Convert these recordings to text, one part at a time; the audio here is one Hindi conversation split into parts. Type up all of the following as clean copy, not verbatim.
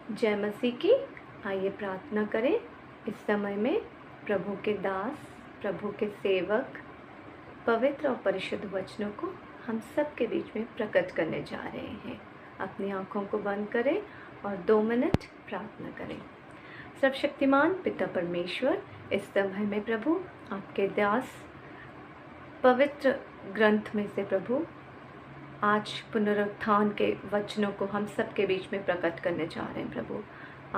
जय मसीह की। आइए प्रार्थना करें। इस समय में प्रभु के दास, प्रभु के सेवक पवित्र और परिशुद्ध वचनों को हम सब के बीच में प्रकट करने जा रहे हैं। अपनी आँखों को बंद करें और 2 मिनट प्रार्थना करें। सर्वशक्तिमान पिता परमेश्वर, इस समय में प्रभु आपके दास पवित्र ग्रंथ में से प्रभु आज पुनरुत्थान के वचनों को हम सब के बीच में प्रकट करने जा रहे हैं। प्रभु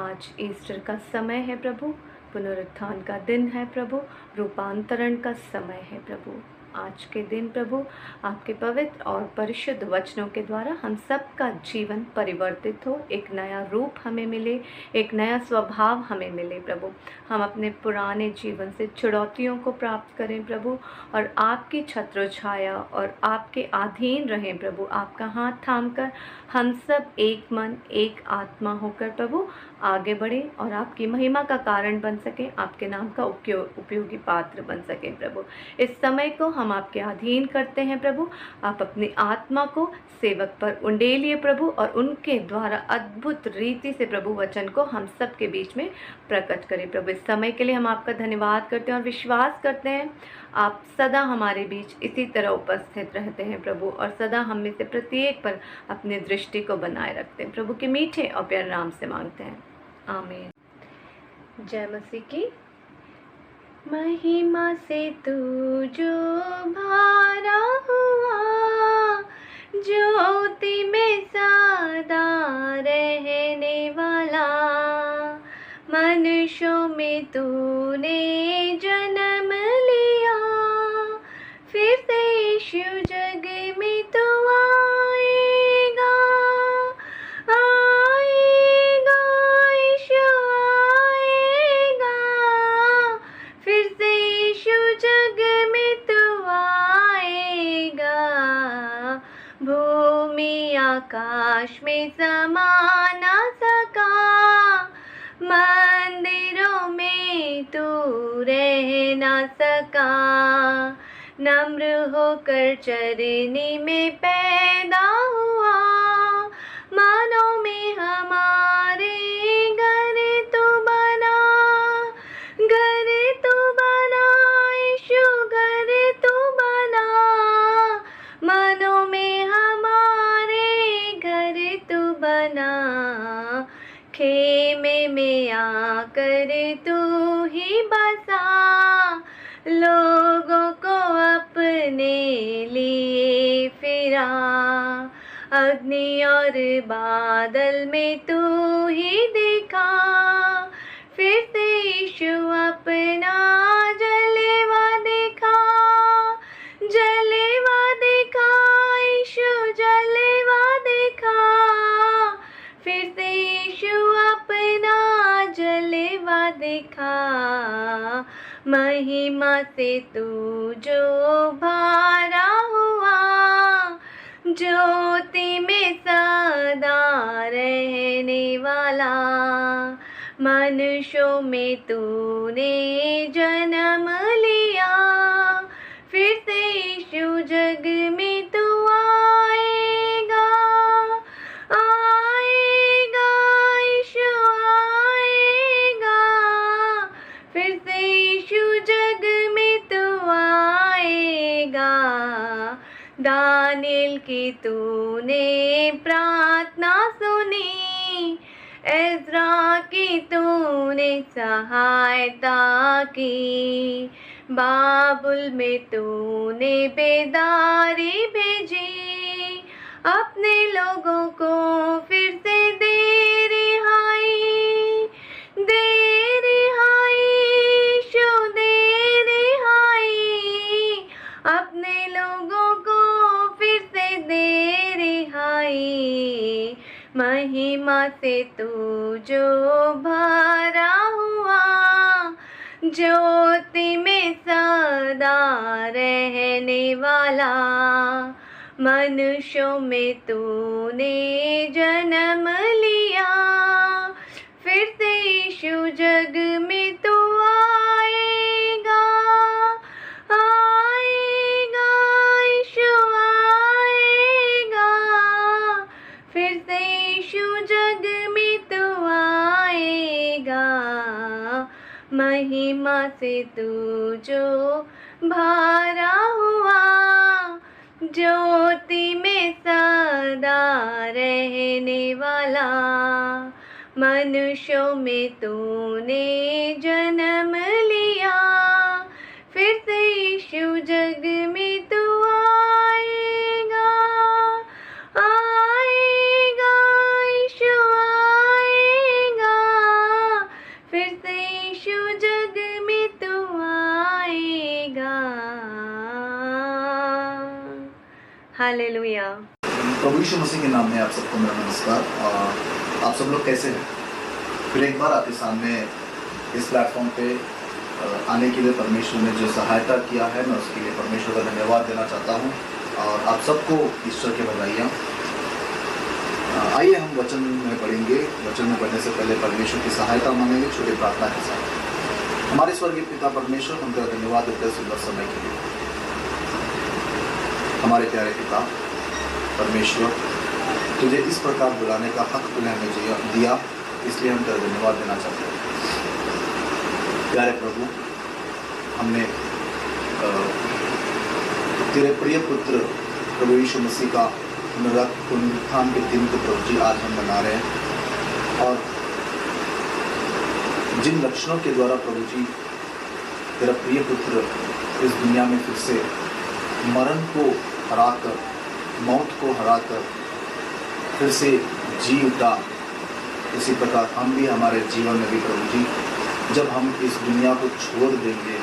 आज ईस्टर का समय है प्रभु, पुनरुत्थान का दिन है प्रभु, रूपांतरण का समय है प्रभु। आज के दिन प्रभु आपके पवित्र और परिशुद्ध वचनों के द्वारा हम सब का जीवन परिवर्तित हो, एक नया रूप हमें मिले, एक नया स्वभाव हमें मिले प्रभु। हम अपने पुराने जीवन से चुनौतियों को प्राप्त करें प्रभु, और आपकी छत्र छाया और आपके अधीन रहें प्रभु। आपका हाथ थामकर हम सब एक मन एक आत्मा होकर प्रभु आगे बढ़ें और आपकी महिमा का कारण बन सके, आपके नाम का उपयोगी पात्र बन सके प्रभु। इस समय को हम आपके अधीन करते हैं प्रभु। आप अपनी आत्मा को सेवक पर उंडेलिए प्रभु, और उनके द्वारा अद्भुत रीति से प्रभु वचन को हम सब के बीच में प्रकट करें प्रभु। इस समय के लिए हम आपका धन्यवाद करते हैं और विश्वास करते हैं आप सदा हमारे बीच इसी तरह उपस्थित रहते हैं प्रभु, और सदा हम में से प्रत्येक पर अपनी दृष्टि को बनाए रखते हैं। प्रभु के मीठे और प्यारे नाम से मांगते हैं, आमीन। जय मसीह की। महिमा से तू जो भरा हुआ, ज्योति में सदा रहने वाला, मनुष्यों में तूने जन्म लिया, फिर से यीशु जग में तू आएगा, आएगा यीशु आएगा, फिर से यीशु जग में तू आएगा। भूमि आकाश में समा ना सका, मंदिरों में तू रह ना सका, नम्र होकर चरनी में पैदा हुआ, मानों में हमारे घर तू बना, घर तू बना यीशु, घर तू बना, मानों में हमारे घर तू बना, खेमे में आकर तू ही बसा, लोगों को अपने लिए फिरा, अग्नि और बादल में तू ही दिखा, फिर से यीशु अपना जलवा दिखा, जलवा दिखा यीशु, जलवा दिखा, फिर से यीशु अपना जलवा दिखा। महिमा से तू जो भरा हुआ, ज्योति में सदा रहने वाला, मनुष्यों में तूने जन्म लिया, फिर से यीशु जग में तू आएगा, आएगा यीशु आएगा, फिर से यीशु जग में तू आएगा। दानियल की तूने प्रार्थना सुनी, एज्रा की तूने सहायता की, बाबुल में तूने बेदारी भेजी, अपने लोगों को फिर से दे रिहाई, दे रिहाई यीशु, दे रिहाई, अपने लोगों को फिर से दे रिहाई। महिमा से तू जो भरा हुआ, ज्योति में सदा रहने वाला, मनुष्यों में तूने जन्म लिया, फिर से यीशु जग में तू आएगा, आएगा यीशु आएगा, फिर से यीशु जग में तू महिमा से तू जो भरा हुआ, ज्योति में सदा रहने वाला, मनुष्यों में तूने जन्म लिया, फिर से यीशु जग में तू आएगा, आएगा यीशु आएगा, फिर से यीशु जग में तू आएगा। हालेलुया। प्रभु यीशु मसीह के नाम में आप सबको मेरा नमस्कार। आप सब लोग कैसे हैं? फिर एक बार आपके सामने इस प्लेटफॉर्म पे आने के लिए परमेश्वर ने जो सहायता किया है, मैं उसके लिए परमेश्वर का धन्यवाद देना चाहता हूं और आप सबको ईश्वर के बधाइयाँ। आइए हम वचन में पढ़ेंगे। वचन में पढ़ने से पहले परमेश्वर की सहायता मांगेंगे छोटी प्रार्थना के साथ। हमारे स्वर्गीय पिता परमेश्वर, हम तेरा धन्यवाद देते हैं सुंदर समय के लिए। हमारे प्यारे पिता परमेश्वर, तुझे इस प्रकार बुलाने का हक तूने हमें दिया, इसलिए हम तेरा धन्यवाद देना चाहते हैं। प्यारे प्रभु, हमने तेरे प्रिय पुत्र प्रभु यीशु मसीह का पुनरुत्थान के दिन को प्रभु जी आज हम मना रहे हैं, और जिन लक्षणों के द्वारा प्रभु जी तेरा प्रिय पुत्र इस दुनिया में फिर से मरण को हराकर, मौत को हराकर फिर से जी उठा, इसी प्रकार हम भी हमारे जीवन में भी प्रभु जी जब हम इस दुनिया को छोड़ देंगे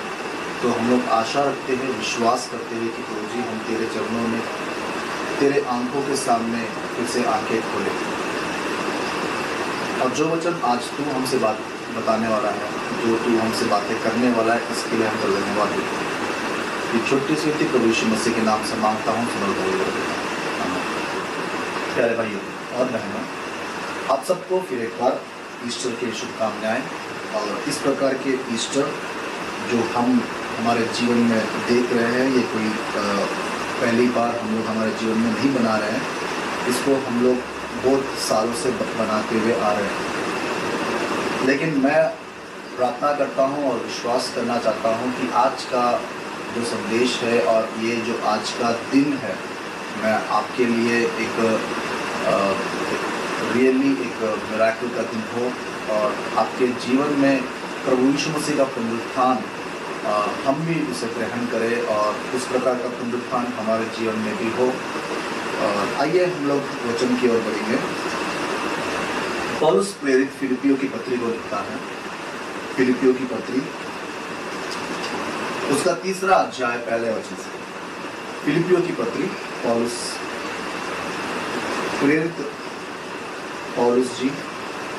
तो हम लोग आशा रखते हैं, विश्वास करते हैं कि प्रभु जी हम तेरे चरणों में, तेरे आंखों के सामने फिर से आंखें खोले। और जो वचन आज तू हमसे बात बताने वाला है, जो तू हमसे बातें करने वाला है, इसके लिए हम तो धन्यवाद देते हैं। ये छोटी सी थी प्रभु यीशु मसीह के नाम से मांगता हूँ, सुनो प्यारे भाइयों और बहनों, आप सबको फिर एक बार ईस्टर की शुभकामनाएं। और इस प्रकार के ईस्टर जो हम हमारे जीवन में देख रहे हैं, ये कोई पहली बार हम लोग हमारे जीवन में नहीं बना रहे हैं, इसको हम लोग बहुत सालों से बनाते हुए आ रहे हैं। लेकिन मैं प्रार्थना करता हूँ और विश्वास करना चाहता हूँ कि आज का जो संदेश है और ये जो आज का दिन है, मैं आपके लिए एक रियली एक मिरेकल का दिन हो और आपके जीवन में प्रभु यीशु मसीह का पुनरुत्थान हम भी उसे ग्रहण करें और उस प्रकार का पुनरुत्थान हमारे जीवन में भी हो। आइए हम लोग वचन की ओर बढ़ेंगे। पौलुस प्रेरित फिलिपियों की पत्री को लिखता है। फिलिपियों की पत्री उसका 3 अध्याय पहले वचन से। फिलिपियों की पत्री पौलुस प्रेरित पौलुस जी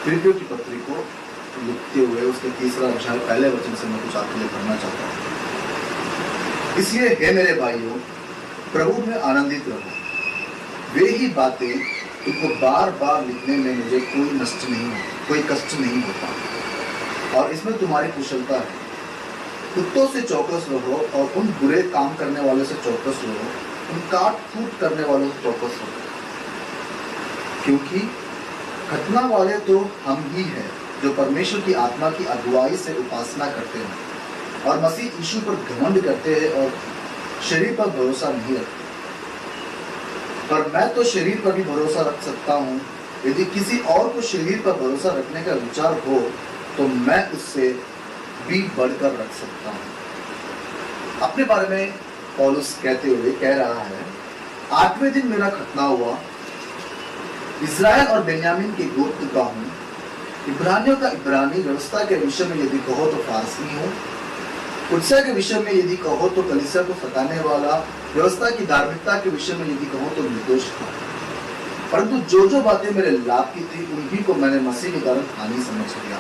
फिलिपियों की पत्री को लिखते हुए उसके 3 अध्याय पहले वचन से मैं कुछ आपके लिए पढ़ना चाहता हूँ। इसलिए हे मेरे भाइयों, प्रभु में आनंदित रहो। वे ही बातें तुमको बार बार लिखने में मुझे कोई कष्ट नहीं होता, और इसमें तुम्हारी कुशलता है। कुत्तों से चौकस रहो और उन बुरे काम करने वालों से चौकस रहो, उन काट फूट करने वालों से चौकस रहो, क्योंकि घटना वाले तो हम ही हैं जो परमेश्वर की आत्मा की अगुवाई से उपासना करते हैं और मसीह यीशु पर घमंड करते हैं और शरीर पर भरोसा नहीं रखते। पर मैं तो शरीर पर भी भरोसा रख सकता हूँ। यदि किसी और को शरीर पर भरोसा रखने का विचार हो तो मैं उससे भी बढ़कर रख सकता हूँ। अपने बारे में पौलुस कहते हुए कह रहा है, 8वें दिन मेरा खतना हुआ। इज़राइल और बेन्यामीन के गोत्र का हूँ। इब्रानियों का इब्रानी, व्यवस्था के विषय में यदि कहो तो फारसी हूँ। कुत्सा के विषय में यदि कहो तो कलीसिया को सताने वाला, व्यवस्था की धार्मिकता के विषय में यदि कहो तो निर्दोष था। परंतु जो जो बातें मेरे लाभ की थी उन्हीं को मैंने मसीह के कारण हानि समझ लिया।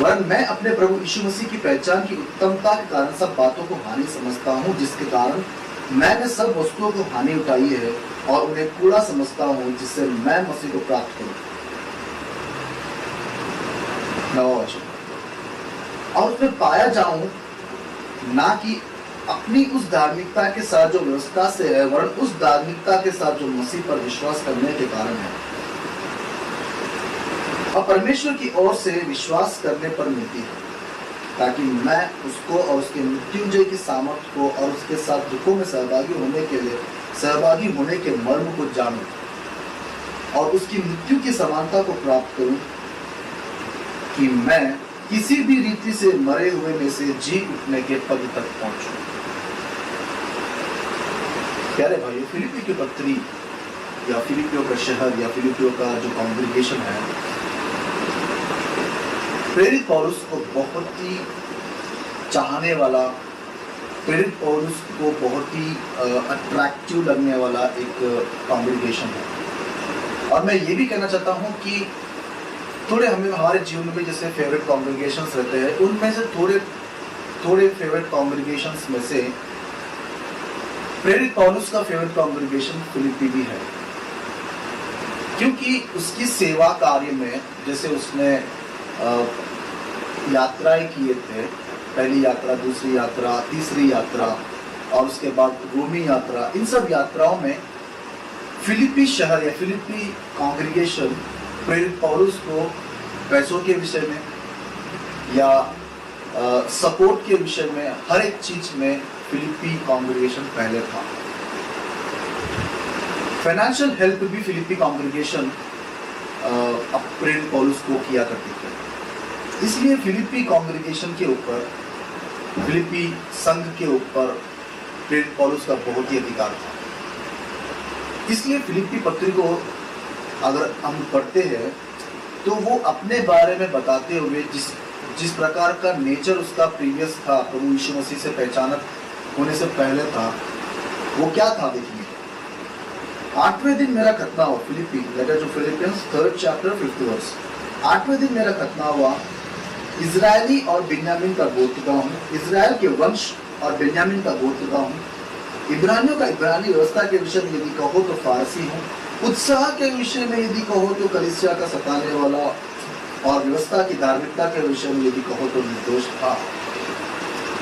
वरन मैं अपने प्रभु यीशु मसीह की पहचान की उत्तमता के कारण सब बातों को हानि समझता हूँ, जिसके कारण मैंने सब वस्तुओं को हानि उठाई है और उन्हें कूड़ा समझता हूँ, जिससे मैं मसीह को प्राप्त करूँ। और उसमें पाया जाऊं, ना कि अपनी उस धार्मिकता के साथ जो व्यवस्था से है, वरन उस धार्मिकता के साथ जो मसीह पर विश्वास करने के कारण है। और परमेश्वर की ओर से विश्वास करने पर मिलती है, ताकि मैं उसको और उसके मृत्युंजय की सामर्थ्य को और उसके साथ दुखों में सहभागी होने के मर्म को जानूं और उसकी मृत्यु की समानता को प्राप्त करूं, कि मैं किसी भी रीति से मरे हुए में से जी उठने के पद तक पहुंचूं। प्यारे भाइयों, फिलिप्पी की पत्री या फिलिपियों का शहर या फिलिपियों का जो कॉन्ग्रीगेशन है, प्रेरित पौलुस को बहुत ही चाहने वाला, प्रेरित पौलुस को बहुत ही अट्रैक्टिव लगने वाला एक कॉन्ग्रीगेशन है। और मैं ये भी कहना चाहता हूँ कि थोड़े हमारे जीवन में जैसे फेवरेट कॉन्ग्रीगेशंस रहते हैं, उनमें से थोड़े फेवरेट कॉन्ग्रीगेशंस में से प्रेरित पौलुस का फेवरेट कॉन्ग्रीगेशन फिलिप्पी भी है, क्योंकि उसकी सेवा कार्य में जैसे उसने यात्राएं किए थे, पहली यात्रा, दूसरी यात्रा, तीसरी यात्रा और उसके बाद रोमी यात्रा, इन सब यात्राओं में फिलिप्पी शहर या फिलिप्पी कॉन्ग्रीगेशन प्रेरित पौलुस को पैसों के विषय में या सपोर्ट के विषय में, हर एक चीज में फिलिप्पी कॉन्ग्रीगेशन पहले था। फाइनेंशियल हेल्प भी फिलिप्पी कॉन्ग्रीगेशन प्रेरित पौलुस को किया करती थी। इसलिए फिलिप्पी कॉन्ग्रीगेशन के ऊपर, फिलिप्पी संघ के ऊपर प्रेरित पौलुस का बहुत ही अधिकार था। इसलिए फिलिप्पी पत्री को अगर हम पढ़ते हैं तो वो अपने बारे में बताते हुए जिस प्रकार का नेचर उसका प्रीवियस था, प्रभु यीशु मसीह से पहचानक होने से पहले था, वो क्या था देखिए। 8वें दिन मेरा खतना हुआ, Philippi letter to Philippians 3rd chapter 5th verse। 8वें दिन मेरा खतना हुआ, इजरायली और बिन्यामीन का गोत्र का हूँ, इजराइल के वंश और बिन्यामीन का गोत्र का हूँ, इब्रानियों का इब्रानी व्यवस्था के विषय में यदि कहो तो फारसी हूँ, उत्साह के विषय में यदि कहो तो कलीसिया का सताने वाला, और व्यवस्था की धार्मिकता के विषय में यदि कहो तो निर्दोष था।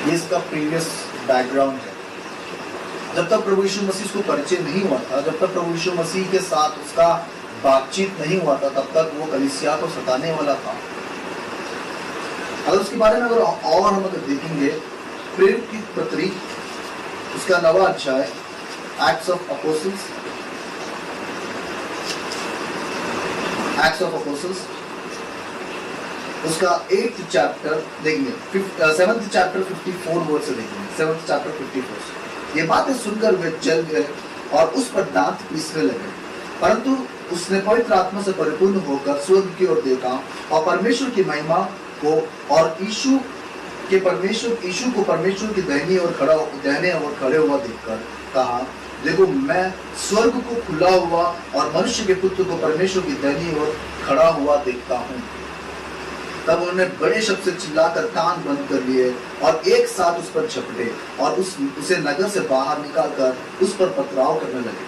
ये इसका प्रीवियस बैकग्राउंड है। जब तक प्रभु यीशु मसीह को परिचय नहीं हुआ था, जब तक प्रभु यीशु मसीह के साथ उसका बातचीत नहीं हुआ था, तब तक वो कलीसिया को सताने वाला था। अगर उसके बारे में और हम देखेंगे, प्रेरित की पत्री उसका 9वां अध्याय एक्ट्स ऑफ अपोस्टल्स उसका 8th चैप्टर देखेंगे, 7th चैप्टर 54 वर्ड से देखेंगे। 7th chapter 54। ये बातें सुनकर वे जल गए और उस पर दांत पीसने लगे, परंतु उसने पवित्र आत्मा से परिपूर्ण होकर स्वर्ग की ओर देखा और परमेश्वर की महिमा को और यीशु को परमेश्वर की दाहिनी ओर खड़े हुआ देखकर कहा, देखो मैं स्वर्ग को खुला हुआ और मनुष्य के पुत्र को परमेश्वर की दाहिनी ओर खड़ा हुआ देखता हूँ। तब उन्होंने बड़े शब्द से चिल्लाकर कान बंद कर लिए और एक साथ उस पर झपटे और उसे नगर से बाहर निकालकर उस पर पथराव करने लगे।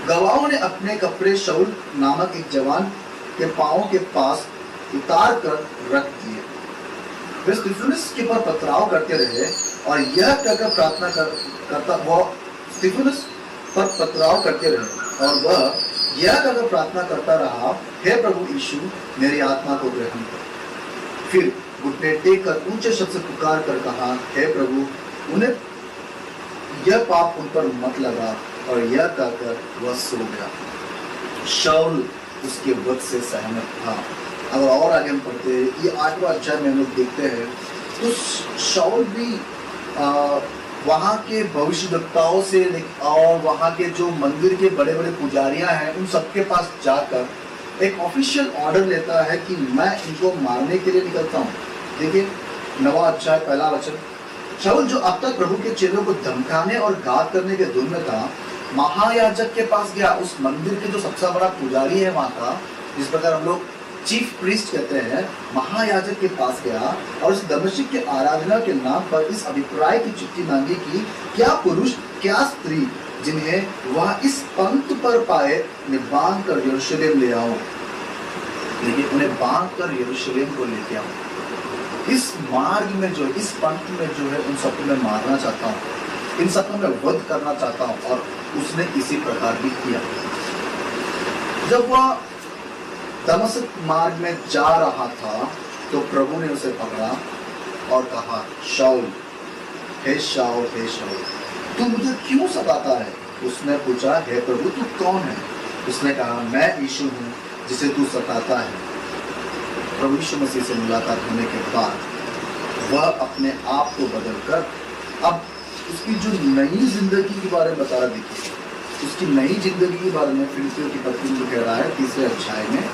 गवाहों ने अपने कपड़े शाऊल नामक एक जवान के पांवों के पास उतार कर रख दिए। वे स्तिफनुस के पर पथराव करते रहे और यह कहकर प्रार्थना करता वह स्तिफनुस पर पथराव करते रहे और वह यह कहकर प्रार्थना करता रहा, हे प्रभु यीशु मेरी आत्मा को ग्रहण कर। फिर घुटने टेक कर ऊंचे शब्द से पुकार कर कहा, हे प्रभु उन्हें यह पाप उन पर मत लगा, और यह कहकर वह सो गया। शाऊल उसके वध से सहमत था। अगर और आगे हम पढ़ते हैं, ये 8वां अध्याय में हम लोग देखते हैं तो शाऊल भी वहाँ के भविष्यवक्ताओं से और वहाँ के जो मंदिर के बड़े बड़े पुजारियां हैं उन सबके पास जाकर एक ऑफिशियल ऑर्डर लेता है कि मैं इनको मारने के लिए निकलता हूँ। देखिए 9वां अध्याय 1ला वचन। शाऊल जो अब तक प्रभु के चेलों को धमकाने और घात करने के धुन में था, महायाजक के पास गया, उस मंदिर के जो सबसे बड़ा पुजारी है वहाँ का, जिस प्रकार हम लोग चीफ प्रीस्ट कहते हैं, महायाजक के पास गया और उस दमिश्क के आराधना के नाम पर इस अभिप्राय की चिट्ठी मांगी कि क्या पुरुष क्या स्त्री जिन्हें वह इस पंथ पर पाए उन्हें बांध कर यरूशलेम ले आओ। देखिए उन्हें बांध कर यरूशलेम को लेके आओ। इस मार्ग में जो, इस पंथ में जो है उन सबको मैं मारना चाहता हूँ, इन सबको मैं वध करना चाहता हूँ, और उसने इसी प्रकार भी किया। जब वह दमस्क मार्ग में जा रहा था तो प्रभु ने उसे पकड़ा और कहा, शाऊल, हे शाऊल, हे शाऊल, तू मुझे क्यों सताता है? उसने पूछा, हे प्रभु, तू कौन है? उसने कहा, मैं यीशु हूँ जिसे तू सताता है। प्रभु यीशु मसीह से मुलाकात होने के बाद वह अपने आप को बदलकर अब उसकी जो नई जिंदगी के बारे में बता रहा। देखिए, उसकी नई जिंदगी के बारे में फिलिप्पियों की पत्री में कह रहा है 3 अध्याय में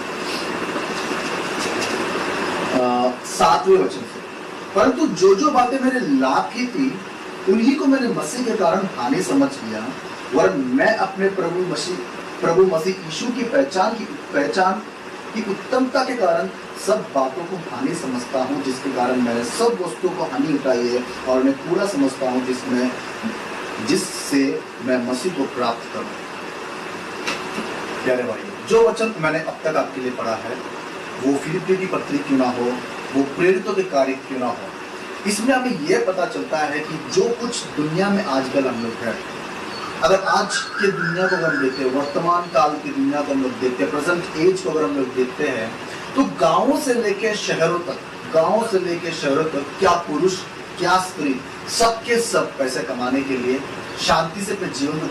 7वें वचन से, परंतु जो जो बातें मेरे लाभ की थी उन्हीं को मैंने मसीह के कारण हानि समझ लिया, वरन मैं अपने प्रभु मसीह यीशु की पहचान की उत्तमता के कारण सब बातों को हानि समझता हूँ, जिसके कारण मैंने सब वस्तुओं को हानि उठाई है और मैं पूरा समझता हूँ जिससे मैं मसीह को प्राप्त करूं। प्यारे भाई, जो वचन मैंने अब तक आपके लिए पढ़ा है, वो फिलिप्पियों की पत्री क्यों ना हो, वो प्रेरितों के कार्य क्यों ना हो, इसमें हमें यह पता चलता है कि जो कुछ दुनिया में आजकल हम लोग हैं, अगर आज के दुनिया को हम देखते हैं, वर्तमान काल की दुनिया को हम लोग देखते हैं, प्रेजेंट एज को अगर हम लोग देखते हैं, तो गांवों से लेकर शहरों तक क्या पुरुष क्या स्त्री, सबके सब पैसे कमाने के लिए, शांति से अपने जीवन को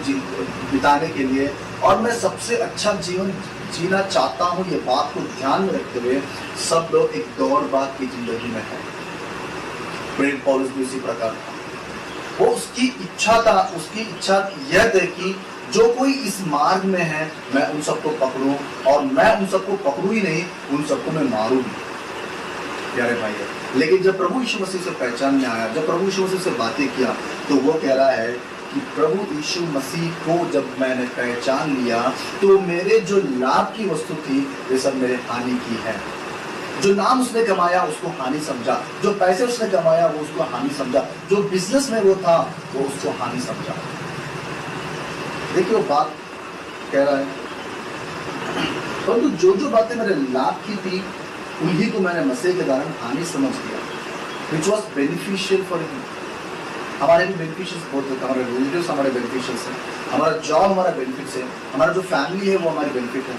बिताने के लिए, और मैं सबसे अच्छा जीवन जीना चाहता हूँ, ये बात को ध्यान में रखते हुए सब लोग एक दौड़-भाग की जिंदगी में है। प्रेरित पौलुस भी उसी प्रकार था। वो उसकी इच्छा यह थी कि जो कोई इस मार्ग में है, मैं उन सबको पकड़ूं, और मैं उन सबको पकड़ूं ही नहीं, उन सबको मैं मारूं भी। प्यारे भाई, लेकिन जब प्रभु यीशु मसीह से पहचान में आया, जब प्रभु यीशु मसीह से बातें किया, तो वो कह रहा है कि प्रभु यीशु मसीह को जब मैंने पहचान लिया तो मेरे जो लाभ की वस्तु थी वे सब मेरे हानि की है। जो नाम उसने कमाया उसको हानि समझा, जो पैसे उसने कमाया वो उसको हानि समझा, जो बिजनेस में वो था वो उसको हानि समझा। देखिए वो बात कह रहा है, परंतु जो बातें मेरे लाभ की थी उन्हीं को मैंने मसीह के कारण हानि समझ लिया, which was beneficial for him। हमारे भी बेनिफिशियल्स बहुत होते हैं, हमारे रिलेटिव्स हमारे बेनिफिशियल्स हैं, हमारा जॉब हमारा बेनिफिट्स है, हमारा जो फैमिली है वो हमारी बेनिफिट है।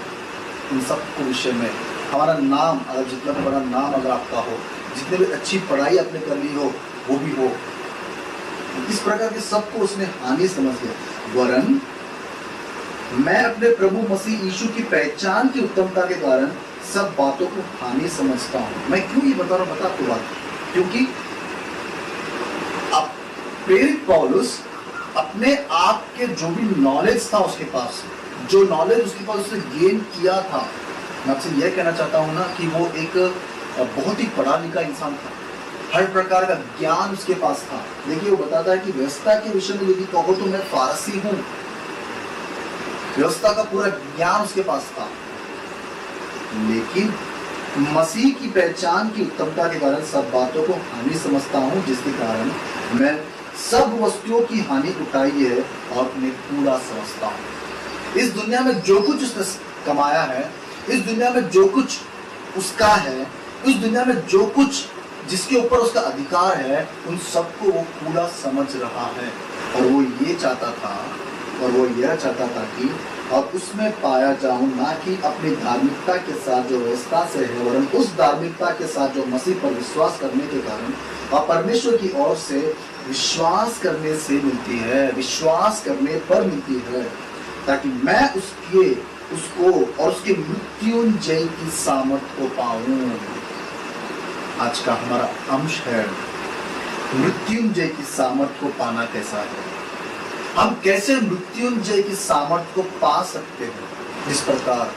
इन सब को विषय में हमारा नाम, अगर जितना भी बड़ा नाम अगर आपका हो, जितने भी अच्छी पढ़ाई आपने कर ली हो वो भी हो, इस प्रकार के सबको उसने हानि समझ लिया। वरन मैं अपने प्रभु मसीह यीशु की पहचान की उत्तमता के कारण सब बातों को हानि समझता हूँ। मैं क्यों ये बता रहा हूँ, बता आपको बात, क्योंकि अब प्रेरित पौलुस अपने आप के जो भी नॉलेज था उसके पास, जो नॉलेज उसके पास उसने गेन किया था, मैं आपसे यह कहना चाहता हूँ ना कि वो एक बहुत ही पढ़ा लिखा इंसान था, हर प्रकार का ज्ञान उसके पास था। देखिए वो बताता है कि व्यवस्था के विषय में यदि कहो तो मैं फारसी हूँ, व्यवस्था का पूरा ज्ञान उसके पास था, लेकिन मसीह की पहचान की उत्तमता के कारण सब बातों को हानि समझता हूँ, जिसके कारण मैं सब वस्तुओं की हानि उठाई है और उन्हें पूरा समझता हूँ। इस दुनिया में जो कुछ उसने कमाया है, इस दुनिया में जो कुछ उसका है, इस दुनिया में जो कुछ जिसके ऊपर उसका अधिकार है, उन सबको वो पूरा समझ रहा है। और वो ये चाहता था, और वो यह चाहता था कि और उसमें पाया जाऊं, ना कि अपनी धार्मिकता के साथ जो व्यवस्था से है, वरन उस धार्मिकता के साथ जो मसीह पर विश्वास करने के कारण और परमेश्वर की ओर से विश्वास करने से मिलती है, विश्वास करने पर मिलती है, ताकि मैं उसको और उसके मृत्युंजय की सामर्थ को पाऊं। आज का हमारा अंश है मृत्युंजय की सामर्थ को पाना कैसा है। हम कैसे मृत्युंजय की सामर्थ को पा सकते हैं। जिस प्रकार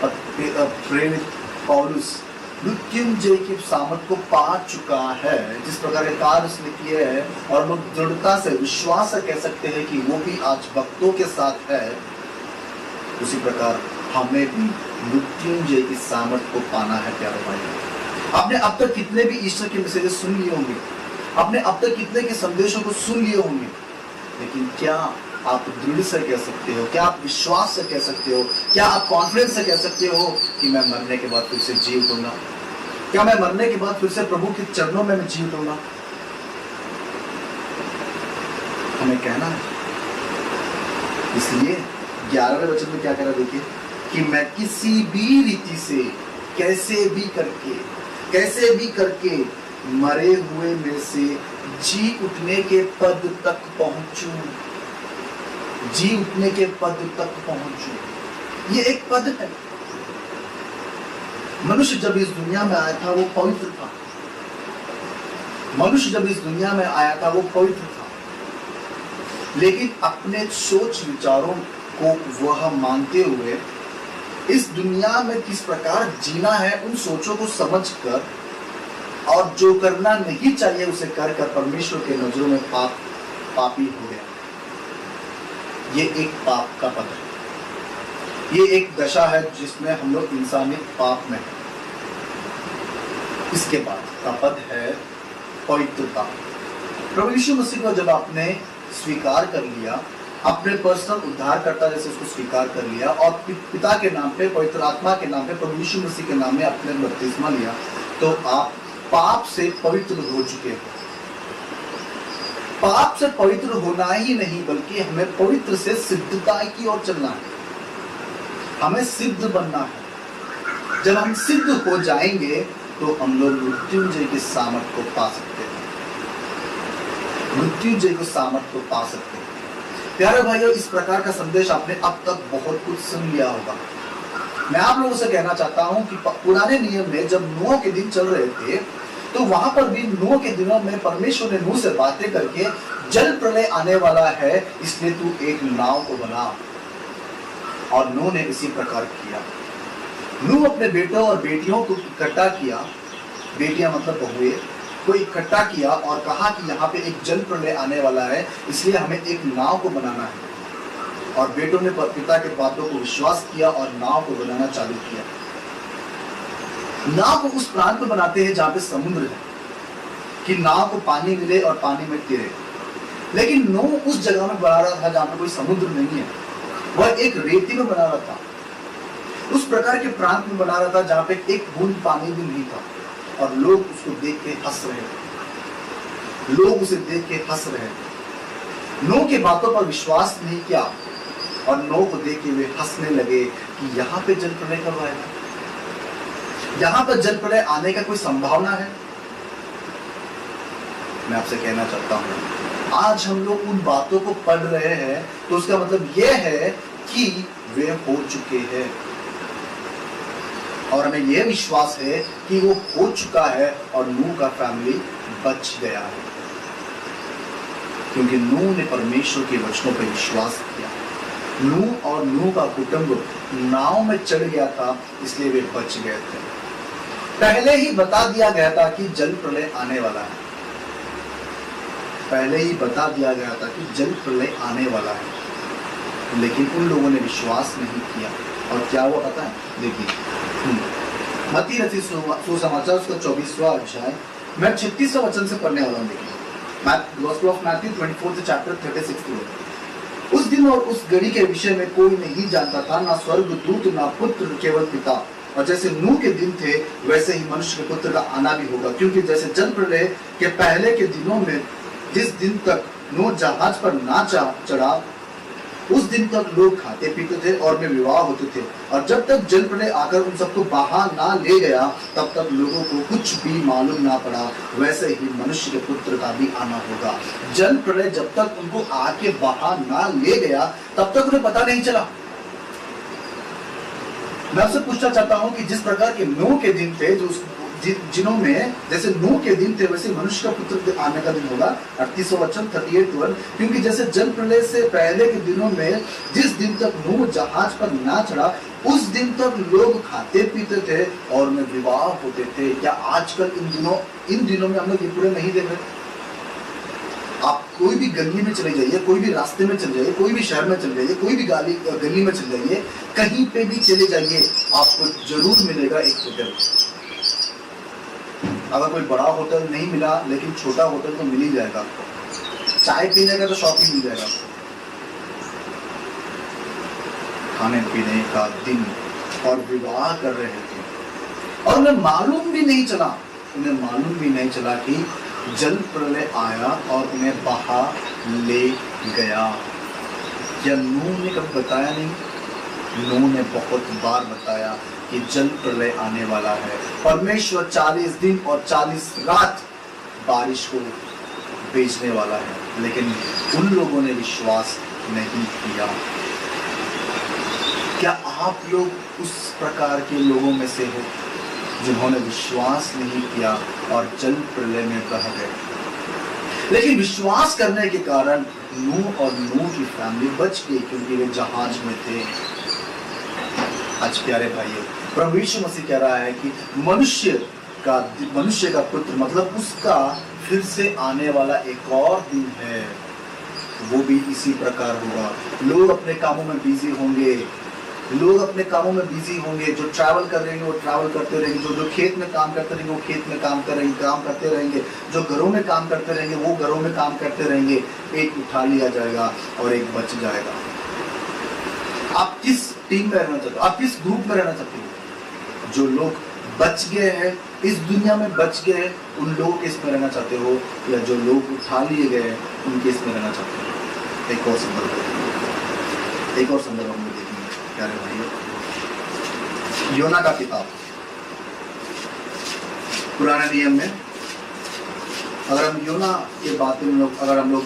प्रेरित पौलुस मृत्युंजय की सामर्थ को पा चुका है, जिस प्रकार के कार्य उसने किए हैं, और हम दृढ़ता से विश्वास से कह सकते हैं कि वो भी आज भक्तों के साथ है, उसी प्रकार हमें भी मृत्युंजय की सामर्थ को पाना है। प्यारे भाई, आपने अब तक कितने भी ईश्वर के मैसेजेस सुन लिए होंगे, आपने अब तक कितने के संदेशों को सुन लिए होंगे, लेकिन क्या आप दृढ़ से कह सकते हो, क्या आप विश्वास से कह सकते हो, क्या आप कॉन्फिडेंस से कह सकते हो कि मैं मरने के बाद फिर से जी उठूंगा? क्या मैं मरने के बाद फिर से प्रभु के चरणों में मैं जी उठूंगा? हमें कहना है। इसलिए 11वें वचन में क्या कह रहा है, देखिए कि मैं किसी भी रीति से कैसे भी करके मरे हुए में से जी उठने के पद तक पहुंचूं। ये एक पद है। मनुष्य जब इस दुनिया में आया था वो पवित्र था। लेकिन अपने सोच विचारों को वह मानते हुए इस दुनिया में किस प्रकार जीना है उन सोचों को समझकर और जो करना नहीं चाहिए उसे कर परमेश्वर के नजरों में पापी हो गया। ये एक पाप का पद है। ये एक दशा है जिसमें हम लोग इंसानी पाप में है। इसके बाद का पद है पवित्रता। प्रभु यीशु मसीह को जब आपने स्वीकार कर लिया, अपने पर्सनल उद्धारकर्ता जैसे उसको स्वीकार कर लिया और पिता के नाम पे, पवित्र आत्मा के नाम पे, प्रभु यीशु मसीह के नाम में आपने बपतिस्मा लिया, तो आप पाप से पवित्र हो चुके हो। पाप से पवित्र होना ही नहीं बल्कि हमें पवित्र से सिद्धता की ओर चलना है। हमें सिद्ध बनना है। जब हम सिद्ध हो जाएंगे तो हम लोग मृत्युंजय के सामर्थ को पा सकते हैं। प्यारे भाइयों, इस प्रकार का संदेश आपने अब तक बहुत कुछ सुन लिया होगा। मैं आप लोगों से कहना चाहता हूं कि पुराने नियम में जब नूह के दिन चल रहे थे तो वहां पर भी नूह के दिनों में परमेश्वर ने नूह से बातें करके जल प्रलय आने वाला है इसलिए तू एक नाव को बना, और नूह ने इसी प्रकार किया। नूह अपने बेटों और बेटियों को इकट्ठा किया, बेटियां मतलब बहुएं को इकट्ठा किया और कहा कि यहाँ पे एक जल प्रलय आने वाला है इसलिए हमें एक नाव को बनाना है। और बेटों ने पिता के बातों को विश्वास किया और नाव को बनाना चालू किया। नाव को उस प्रांत में बनाते हैं जहां पे समुद्र है कि नाव को पानी मिले और पानी में तिरे। लेकिन नूह उस जगह में बना रहा था जहां पे कोई समुद्र नहीं है, वह एक रेती में बना रहा था। उस प्रकार के प्रांत में बना रहा था जहां पे एक बूंद पानी भी नहीं था और लोग उसको देख के हंस रहे। नूह के बातों पर विश्वास नहीं किया और नूह को देख के वे हंसने लगे कि यहाँ पे जल प्रलय कब आएगा, यहाँ पर जल प्रलय आने का कोई संभावना है। मैं आपसे कहना चाहता हूं, आज हम लोग उन बातों को पढ़ रहे हैं तो उसका मतलब यह है कि वे हो चुके हैं और हमें यह विश्वास है कि वो हो चुका है और नूह का फैमिली बच गया है, क्योंकि नूह ने परमेश्वर के वचनों पर विश्वास किया। नूह और नूह का कुटुंब नाव में चढ़ गया था इसलिए वे बच गए थे। पहले ही बता दिया गया था कि जल प्रलय आने वाला है। लेकिन उन लोगों ने विश्वास नहीं किया और क्या हुआ पता है? देखिए मत्ती रचित सुसमाचार उसका 24वां अध्याय, मैं 36वां वचन से पढ़ने वाला हूं। देखिए gospel of Matthew 24th chapter 36। उस दिन और उस घड़ी के विषय में कोई नहीं जानता था, ना स्वर्गदूत ना पुत्र, केवल पिता। और जैसे नूह के दिन थे वैसे ही मनुष्य के पुत्र का आना भी होगा, क्योंकि जैसे जल प्रलय के पहले के दिनों में जिस दिन तक नूह जहाज पर ना चढ़ा उस दिन तक लोग खाते पीते थे और में विवाह होते थे, और जब तक जल प्रलय आकर उन सबको बहा ना ले गया तब तक लोगों को कुछ भी मालूम ना पड़ा। वैसे ही मनुष्य के पुत्र का भी आना होगा। जल प्रलय जब तक उनको आके बहा ना ले गया तब तक उन्हें पता नहीं चला। मैं आपसे पूछना चाहता हूं कि जिस प्रकार के नूह के दिन थे, जो जिनों में जैसे नूह के दिन थे वैसे मनुष्य का पुत्र आने का दिन होगा। 38वां वचन 38 क्योंकि जैसे जल प्रलय से पहले के दिनों में जिस दिन तक नूह जहाज पर ना चढ़ा उस दिन तक लोग खाते पीते थे और में विवाह होते थे। क्या आजकल इन दिनों में हम लोग ये पूरे नहीं देख रहे? आप कोई भी गली में चले जाइए, कोई भी रास्ते में चले जाइए, कोई भी शहर में चले जाइए, कोई भी गली में चले जाइए, कहीं पे भी चले जाइए, आपको जरूर मिलेगा एक होटल। अगर कोई बड़ा होटल नहीं मिला लेकिन छोटा होटल तो मिल ही जाएगा आपको। चाय पीने का तो शॉप ही मिल जाएगा आपको। खाने पीने का दिन और विवाह कर रहे थे और उन्हें मालूम भी नहीं चला कि जल प्रलय आया और उन्हें बहा ले गया। क्या नूह ने कभी बताया नहीं? नूह ने बहुत बार बताया कि जल प्रलय आने वाला है। परमेश्वर 40 दिन और 40 रात बारिश को भेजने वाला है, लेकिन उन लोगों ने विश्वास नहीं किया। क्या आप लोग उस प्रकार के लोगों में से हो जिन्होंने विश्वास नहीं किया और जल प्रलय में बह गए? लेकिन विश्वास करने के कारण नूह और नूह की फैमिली बच गई, क्योंकि वे जहाज में थे। आज प्यारे भाइयों, प्रभु यीशु मसीह कह रहा है कि मनुष्य का पुत्र मतलब उसका फिर से आने वाला एक और दिन है, वो भी इसी प्रकार होगा। लोग अपने कामों में बिजी होंगे, जो ट्रैवल कर रहे हैं वो ट्रैवल करते रहेंगे, जो खेत में काम करते रहेंगे वो खेत में काम करते रहेंगे, जो घरों में काम करते रहेंगे वो घरों में काम करते रहेंगे। एक उठा लिया जाएगा और एक बच जाएगा। आप किस टीम में रहना चाहते हो? आप किस ग्रुप में रहना चाहते हो? जो लोग बच गए हैं, इस दुनिया में बच गए हैं, उन लोगों के इसमें रहना चाहते हो, या जो लोग उठा लिए गए उनके इसमें रहना चाहते हो? एक और संदर्भ हम देखेंगे प्यारे भाइयों। योना का किताब, पुराने नियम में अगर हम योना के बातें अगर हम लोग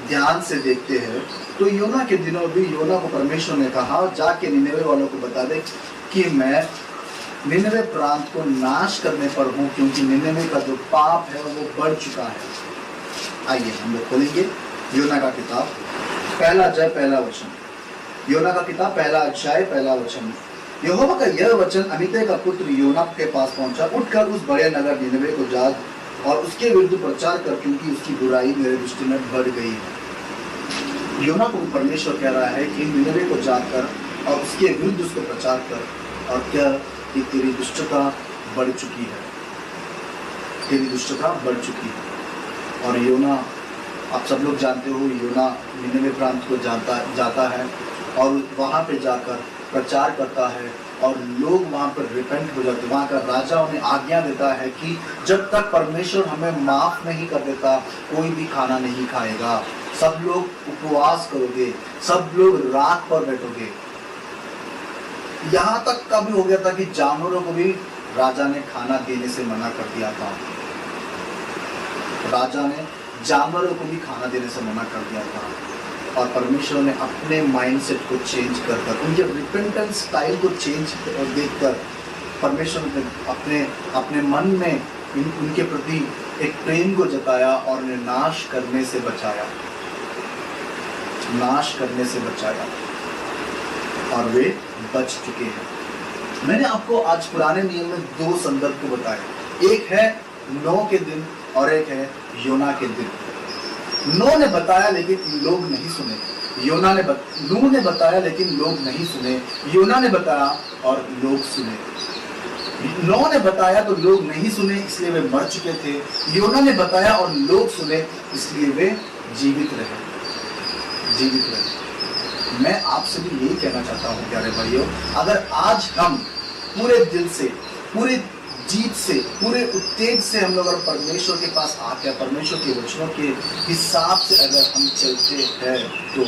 ध्यान से देखते हैं तो योना के दिनों भी योना को परमेश्वर ने कहा, जाके निनेवे वालों को बता दे कि मैं निनेवे प्रांत को नाश करने पर हूँ, क्योंकि निनेवे का जो पाप है वो बढ़ चुका है। आइए हम लोग खोलेंगे योना का किताब, पहला अध्याय पहला वचन। योना का किताब पहला अध्याय पहला वचन। यहोवा का यह वचन अमित्तै का पुत्र योना के पास पहुंचा, उठकर उस बड़े नगर निनेवे को जा और उसके विरुद्ध प्रचार कर, क्योंकि उसकी बुराई मेरे दृष्टि में बढ़ गई है। योना को परमेश्वर कह रहा है कि निनेवे को जाकर और उसके विरुद्ध उसको प्रचार कर, और क्या कि तेरी दुष्टता बढ़ चुकी है, तेरी दुष्टता बढ़ चुकी है। और योना, आप सब लोग जानते हो, योना निनेवे प्रांत को जाता है और वहाँ पे जाकर प्रचार करता है, और लोग वहाँ पर रिपेंट हो जाते। वहाँ का राजा उन्हें आज्ञा देता है कि जब तक परमेश्वर हमें माफ नहीं कर देता कोई भी खाना नहीं खाएगा, सब लोग उपवास करोगे, सब लोग रात पर बैठोगे। यहाँ तक का भी हो गया था कि जानवरों को भी राजा ने खाना देने से मना कर दिया था। राजा ने जानवरों को भी खाना देने से मना कर दिया था, और परमेश्वर ने अपने माइंडसेट को चेंज कर उनके रिपेंटेंस स्टाइल को चेंज देखकर परमेश्वर ने अपने मन में उनके प्रति एक प्रेम को जताया और उन्हें नाश करने से बचाया, और वे बच चुके हैं। मैंने आपको आज पुराने नियम में दो संदर्भ को बताया, एक है नोह के दिन और एक है योना के दिन। नूह ने बताया लेकिन लोग नहीं सुने, नूह ने बताया लेकिन लोग नहीं सुने, योना ने बताया और लोग सुने। नूह ने बताया तो लोग नहीं सुने, इसलिए वे मर चुके थे। योना ने बताया और लोग सुने, इसलिए वे जीवित रहे। मैं आपसे भी यही कहना चाहता हूँ प्यारे भाइयों, अगर आज हम पूरे दिल से, पूरे जीत से, पूरे उत्तेज से हम लोग अगर परमेश्वर के पास आके परमेश्वर के वचनों के हिसाब से अगर हम चलते हैं तो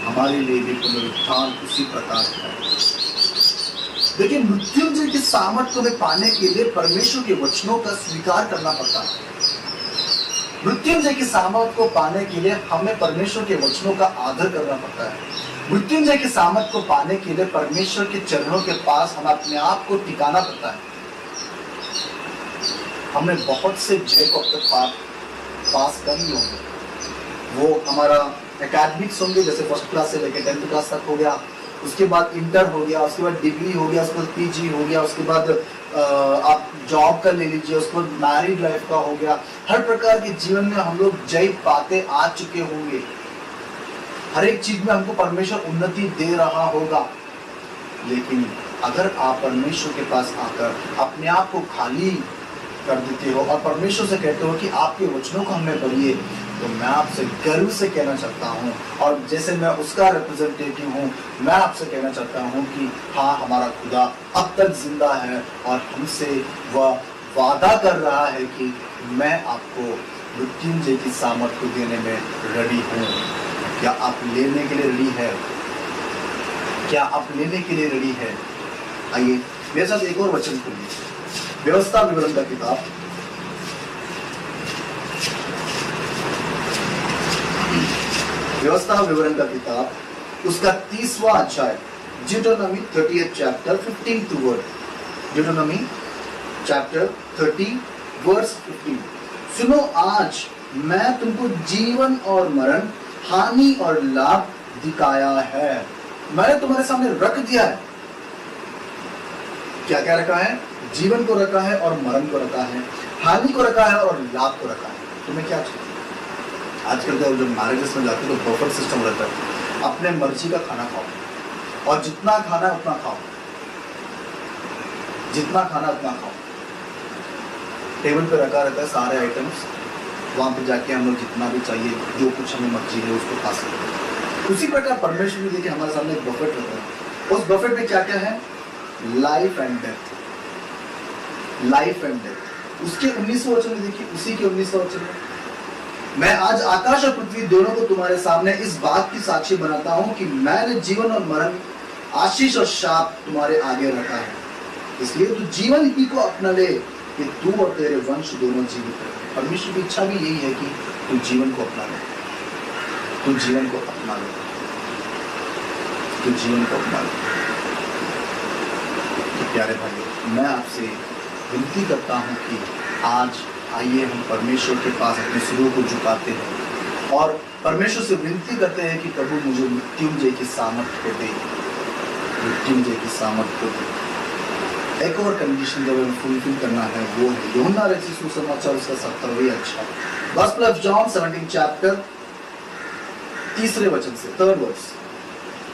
हमारे लिए भी पुनरुत्थान उसी प्रकार है। देखिए, मृत्युंजय की सामर्थ्य में पाने के लिए परमेश्वर के वचनों का स्वीकार करना पड़ता है। मृत्युंजय की सामर्थ्य को पाने के लिए हमें परमेश्वर के वचनों का आदर करना पड़ता है। मृत्युंजय की सामर्थ्य को पाने के लिए परमेश्वर के चरणों के पास हमें अपने आप को टिकाना पड़ता है। हमने बहुत से जय को अब तक पास कर लिए होंगे, वो हमारा एकेडमिक्स होंगे, जैसे फर्स्ट क्लास से लेकर 10th क्लास तक हो गया, उसके बाद इंटर हो गया, उसके बाद डिग्री हो गया, उसके बाद पीजी हो गया, उसके बाद आप जॉब का ले लीजिए, उसके बाद मैरिड लाइफ का हो गया। हर प्रकार के जीवन में हम लोग जय पाते आ चुके होंगे, हर एक चीज में हमको परमेश्वर उन्नति दे रहा होगा। लेकिन अगर आप परमेश्वर के पास आकर अपने आप को खाली कर देते हो और परमेश्वर से कहते हो कि आपके वचनों को हमें पढ़िए, तो मैं आपसे गर्व से कहना चाहता हूँ, और जैसे मैं उसका रिप्रेजेंटेटिव हूँ, मैं आपसे कहना चाहता हूँ कि हाँ, हमारा खुदा अब तक जिंदा है और हमसे वह वादा कर रहा है कि मैं आपको मृत्युंजय की सामर्थ्य को देने में रेडी हूँ। क्या आप लेने के लिए रेडी है? क्या आप लेने के लिए रेडी है? आइए मेरे साथ एक और वचन खोलिए, व्यवस्था विवरण का किताब, व्यवस्था विवरण का किताब, उसका 30वां अध्याय, Deuteronomy 30th chapter 15th word, Deuteronomy chapter 30 verse 15। सुनो, आज मैं तुमको जीवन और मरण, हानि और लाभ दिखाया है। मैंने तुम्हारे सामने रख दिया है। क्या क्या रखा है? जीवन को रखा है और मरण को रखा है, हानि को रखा है और लाभ को रखा है। तुम्हें क्या चाहिए? आजकल का जब मैरिजेस में जाते हो तो बफर सिस्टम रहता है, अपने मर्जी का खाना खाओ और जितना खाना है उतना खाओ, जितना खाना उतना खाओ। टेबल पे रखा रहता है सारे आइटम्स, वहां पे जाके हम लोग जितना भी चाहिए, जो कुछ हमें मर्जी है उसको खा सकते हैं। उसी प्रकार परमेश्वर भी देखिए हमारे सामने एक बफेट रहता है। उस बफेट में क्या क्या है? Life and death, life and death. उसके 19वें वचन में देखिए, उसी के 19वें वचन में, मैं आज आकाश और पृथ्वी दोनों को तुम्हारे सामने इस बात की साक्षी बनाता हूं कि मैंने जीवन और मरण, आशीष और शाप तुम्हारे आगे रखा है। इसलिए तू जीवन ही को अपना ले कि तू और तेरे वंश दोनों जीवित रहे। परमेश्वर की इच्छा भी यही है कि तू जीवन को अपना ले, तू जीवन को अपना ले, तू जीवन को अपना ले। तो प्यारे भाइयों, मैं आपसे विनती करता हूं कि आज आइए हम परमेश्वर के पास अपने सिरों को झुकाते हैं और परमेश्वर से विनती करते हैं कि प्रभु मुझे मृत्युंजय की सामर्थ्य को दे, मृत्युंजय की सामर्थ्य को दे। एक और कंडीशन जब हमें फुलफिल करना है वो है यूहन्ना रचित सुसमाचार उसका 70वां अध्याय, Gospel of John 17 चैप्टर 3 वचन से 3rd वर्स।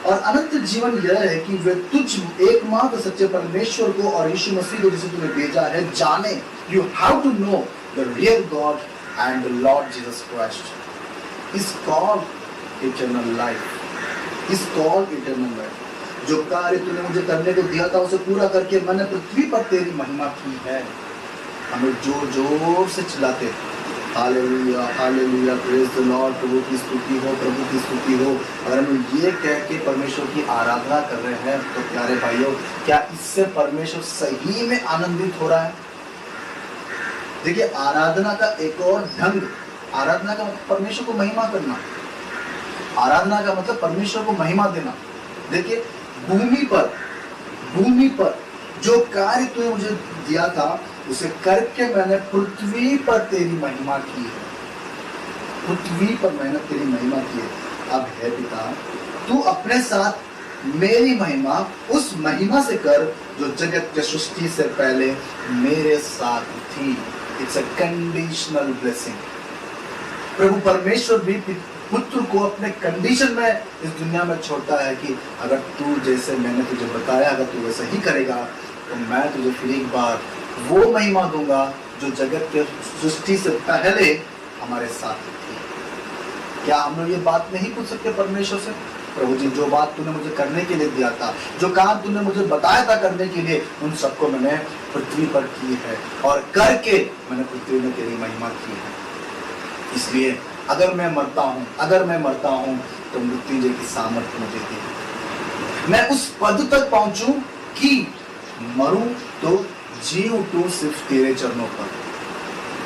और अनंत जीवन यह है कि वे तुझ एकमात्र सच्चे परमेश्वर को और यीशु मसीह को जिसे तूने भेजा है जाने। You have to know the real God and the Lord Jesus Christ is called eternal life, is called eternal life. जो कार्य तूने मुझे करने को दिया था उसे पूरा करके मैंने पृथ्वी पर तेरी महिमा की है। हमें जोर जोर से चिल्लाते hallelujah hallelujah, praise the Lord, प्रभु की स्तुति हो, प्रभु की स्तुति हो। अगर हम ये कह के परमेश्वर की आराधना कर रहे हैं तो प्यारे भाइयों, क्या इससे परमेश्वर सही में आनंदित हो रहा है? देखिए, आराधना का एक और ढंग, आराधना का मतलब परमेश्वर को महिमा करना, आराधना का मतलब परमेश्वर को महिमा देना। देखिए, भूमि पर जो कार्य तूने मुझे दिया था उसे करके मैंने पृथ्वी पर तेरी महिमा की है, पृथ्वी पर मैंने तेरी महिमा की है। अब है पिता, तू अपने साथ मेरी महिमा उस महिमा से कर जो जगत के सृष्टि से पहले मेरे साथ थी। It's a conditional blessing. प्रभु परमेश्वर भी पुत्र को अपने कंडीशन में इस दुनिया में छोड़ता है कि अगर तू जैसे मैंने तुझे बताया अगर तू वैसा ही करेगा तो मैं तुझे फिर एक बार वो महिमा दूंगा जो जगत के सृष्टि से पहले हमारे साथ थी। क्या हम लोग ये बात नहीं पूछ सकते परमेश्वर से? प्रभु जी, जो बात तूने मुझे करने के लिए दिया था, जो काम तूने मुझे बताया था करने के लिए, उन सबको मैंने पृथ्वी पर की है और करके मैंने पृथ्वी में तेरी महिमा की है। इसलिए अगर मैं मरता हूं तो मृत्युंजय की सामर्थ्य मुझे दी। मैं उस पद तक पहुंचूं कि मरूं तो जी उठूं सिर्फ तेरे चरणों पर,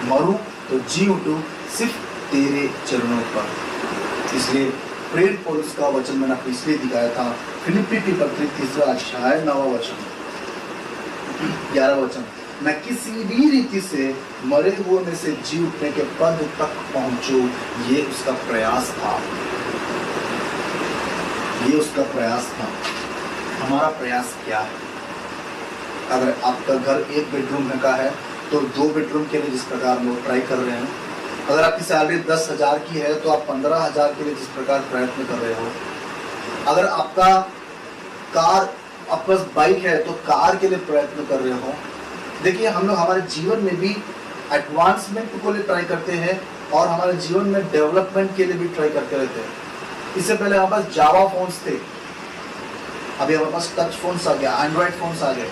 मरूं तो जी उठूं सिर्फ तेरे चरणों पर। इसलिए प्रेरित पौलुस का वचन मैंने आपको इसलिए दिखाया था, फिलिप्पी की पत्री 3 अध्याय 9 वचन 11 वचन, मैं किसी भी रीति से मरे हुए में से जी उठने के पद तक पहुंचूं, ये उसका प्रयास था, ये उसका प्रयास था। हमारा प्रयास क्या है? अगर आपका घर 1 बेडरूम का है तो 2 बेडरूम के लिए जिस प्रकार लोग ट्राई कर रहे हैं, अगर आपकी सैलरी 10,000 की है तो आप 15,000 के लिए जिस प्रकार प्रयत्न कर रहे हो, अगर आपका कार, आपके पास बाइक है तो कार के लिए प्रयत्न कर रहे हो। देखिए, हम लोग हमारे जीवन में भी एडवांसमेंट को लिए ट्राई करते हैं और हमारे जीवन में डेवलपमेंट के लिए भी ट्राई करते रहते हैं। इससे पहले हमारे पास जावा फोन्स थे, अभी हमारे पास टच फोन्स आ गया, एंड्रॉइड फोन्स आ गए।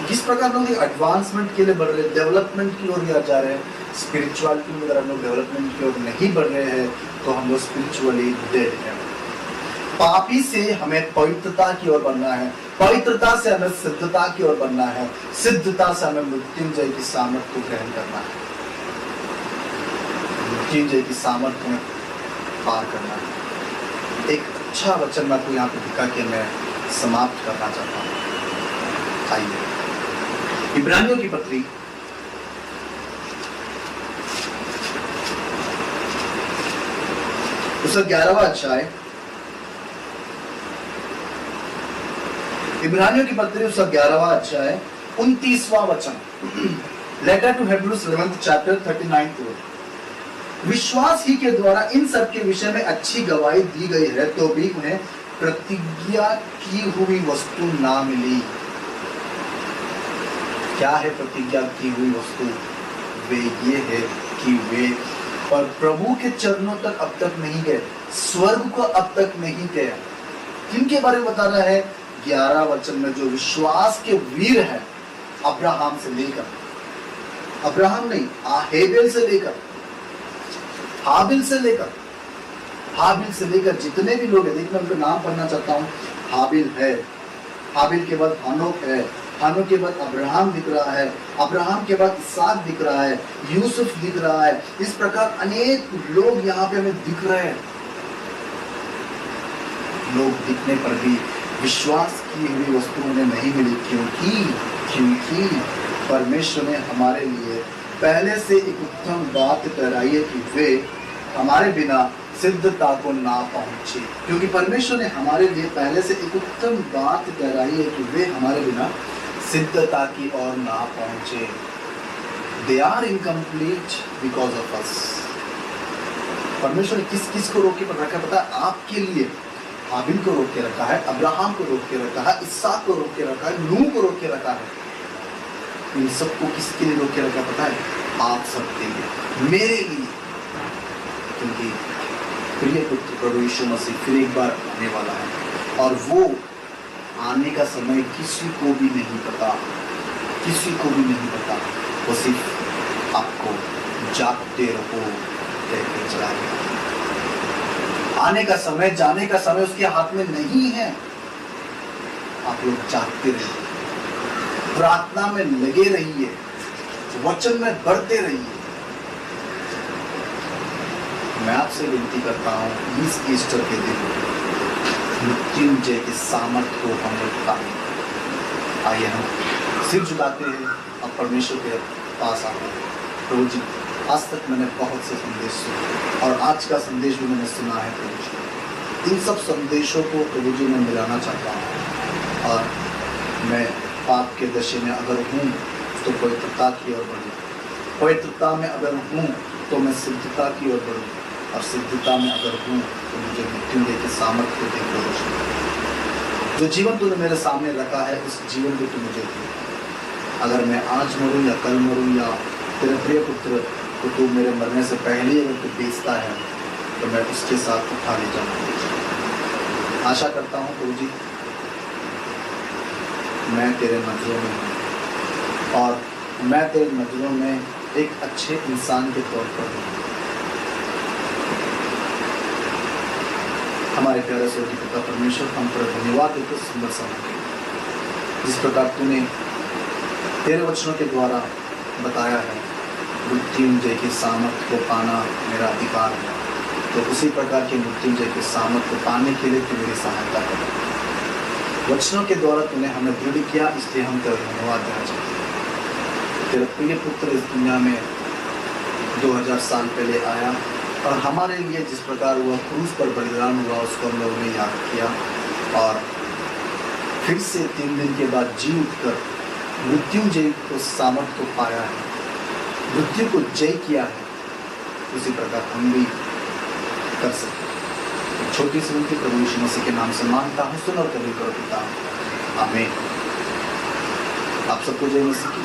किस प्रकार लोग एडवांसमेंट के लिए बढ़ रहे हैं, डेवलपमेंट की ओर जा रहे हैं। स्पिरिचुअलिटी में अगर हम लोग डेवलपमेंट की ओर नहीं बढ़ रहे हैं तो हम लोग स्पिरिचुअली डेड हैं। पापी से हमें पवित्रता की ओर बढ़ना है, पवित्रता से हमें सिद्धता की ओर बढ़ना है, सिद्धता से हमें मृत्युंजय की सामर्थ्य को ग्रहण करना है, मृत्युंजय की सामर्थ्य में पार करना है। एक अच्छा वचन मैं आपको यहाँ पे दिखा के मैं समाप्त करना चाहता हूँ। आइए इब्रानियों की पत्री उसका 11वां अध्याय, इब्रानियों की पत्री उसका 11वां अध्याय 29वां वचन। Letter to Hebrews 11th chapter 39th word. विश्वास ही के द्वारा इन सब के विषय में अच्छी गवाही दी गई है, तो भी उन्हें प्रतिज्ञा की हुई वस्तु ना मिली। क्या है प्रतिज्ञा की हुई वस्तु? वे ये है कि वे और प्रभु के चरणों तक अब तक नहीं गए, स्वर्ग को अब तक नहीं गए। किनके बारे में बता रहा है? 11 वचन में जो विश्वास के वीर हैं, अब्राहम से लेकर, अब्राहम नहीं, हेबेल से लेकर, हाबिल से लेकर, हाबिल से लेकर जितने भी लोग हैं, देखना उनका नाम पढ़ना चाहता हूँ। हाबिल है, हाबिल के बाद हनोक है, हनोक के बाद अब्राहम दिख रहा है, अब्राहम के बाद इसहाक दिख रहा है, यूसुफ दिख रहा है। इस प्रकार अनेक लोग यहाँ पे हमें दिख रहे हैं। लोग दिखने पर भी विश्वास की हुई वस्तु उन्हें नहीं मिली। क्योंकि परमेश्वर ने हमारे लिए पहले से एक उत्तम बात कराई है कि वे हमारे बिना सिद्धता को ना पहुंचे। क्योंकि परमेश्वर ने हमारे लिए पहले से एक उत्तम बात कराई है कि वे हमारे बिना सिद्धता की ओर ना पहुंचे। They are incomplete because of us. परमेश्वर ने किस किस को रोक के रखा है पता है? आपके लिए हाबिल को रोक के रखा है, अब्राहम को रोक के रखा है, इसहाक को रोक के रखा है, नूह को रोक के रखा है। इन सबको किसके लिए रोक के रखा पता है? आप सबके लिए, मेरे लिए। क्योंकि प्रिय पुत्र प्रभु यीशु मसीह फिर एक बार आने वाला है, और वो आने का समय किसी को भी नहीं पता, किसी को भी नहीं पता। वो सिर्फ आपको जागते रहो कहकर चला गया। आने का समय, जाने का समय उसके हाथ में नहीं है। आप लोग जागते रहिए, प्रार्थना में लगे रहिए, वचन में बढ़ते रहिए। मैं आपसे विनती करता हूँ, इस ईस्टर के दिन मृत्युंजय के सामर्थ्य को हम लोग पाएं। आइए हम सिर झुकाते हैं और परमेश्वर के पास आते हैं। प्रभु जी, आज तक मैंने बहुत से संदेश सुने और आज का संदेश भी मैंने सुना है प्रभु जी। इन सब संदेशों को प्रभु जी मैं मिलाना चाहता हूँ, और मैं पाप के दशे में अगर हूँ तो पवित्रता की ओर बढ़ूँ, पवित्रता में अगर हूँ तो मैं सिद्धता की ओर बढ़ूँ, और सिद्धता में अगर हूँ तो मुझे मृत्युंजय के सामर्थ्य को देखो। जो जीवन तूने मेरे सामने रखा है उस जीवन को तू मुझे दे। अगर मैं आज मरूँ या कल मरूँ, या तेरे प्रिय पुत्र को तू मेरे मरने से पहले अगर तू बेचता है तो मैं उसके साथ उठा ले जाऊँगा। आशा करता हूँ प्रभु जी मैं तेरे नजरों में हूँ, और मैं तेरे नजरों में एक अच्छे इंसान के तौर पर हूँ। हमारे प्यारे स्वर्गीय पिता परमेश्वर, हम पर धन्यवाद देते सुंदर समय के, जिस प्रकार तूने तेरे वचनों के द्वारा बताया है मृत्युंजय के सामर्थ्य को पाना मेरा अधिकार है, तो उसी प्रकार के मृत्युंजय के सामर्थ्य को पाने के लिए तू मेरी सहायता कर। वचनों के द्वारा तूने हमें दृढ़ किया, इसलिए हम तेरा धन्यवाद देना चाहते हैं। तेरे प्रिय पुत्र इस दुनिया में 2000 साल पहले आया, और हमारे लिए जिस प्रकार वह क्रूस पर बलिदान हुआ उसको हम लोगों ने याद किया, और फिर से 3 दिन के बाद जी उठकर मृत्युंजय को सामर्थ्य को पाया है, मृत्यु को जय किया है। उसी प्रकार हम भी कर सकते हैं। तो छोटी सी विनती प्रभु यीशु मसीह के नाम से मांगता हूँ, सुन और कबूल करो पिता, आमीन। आप सबको जय मसीह की।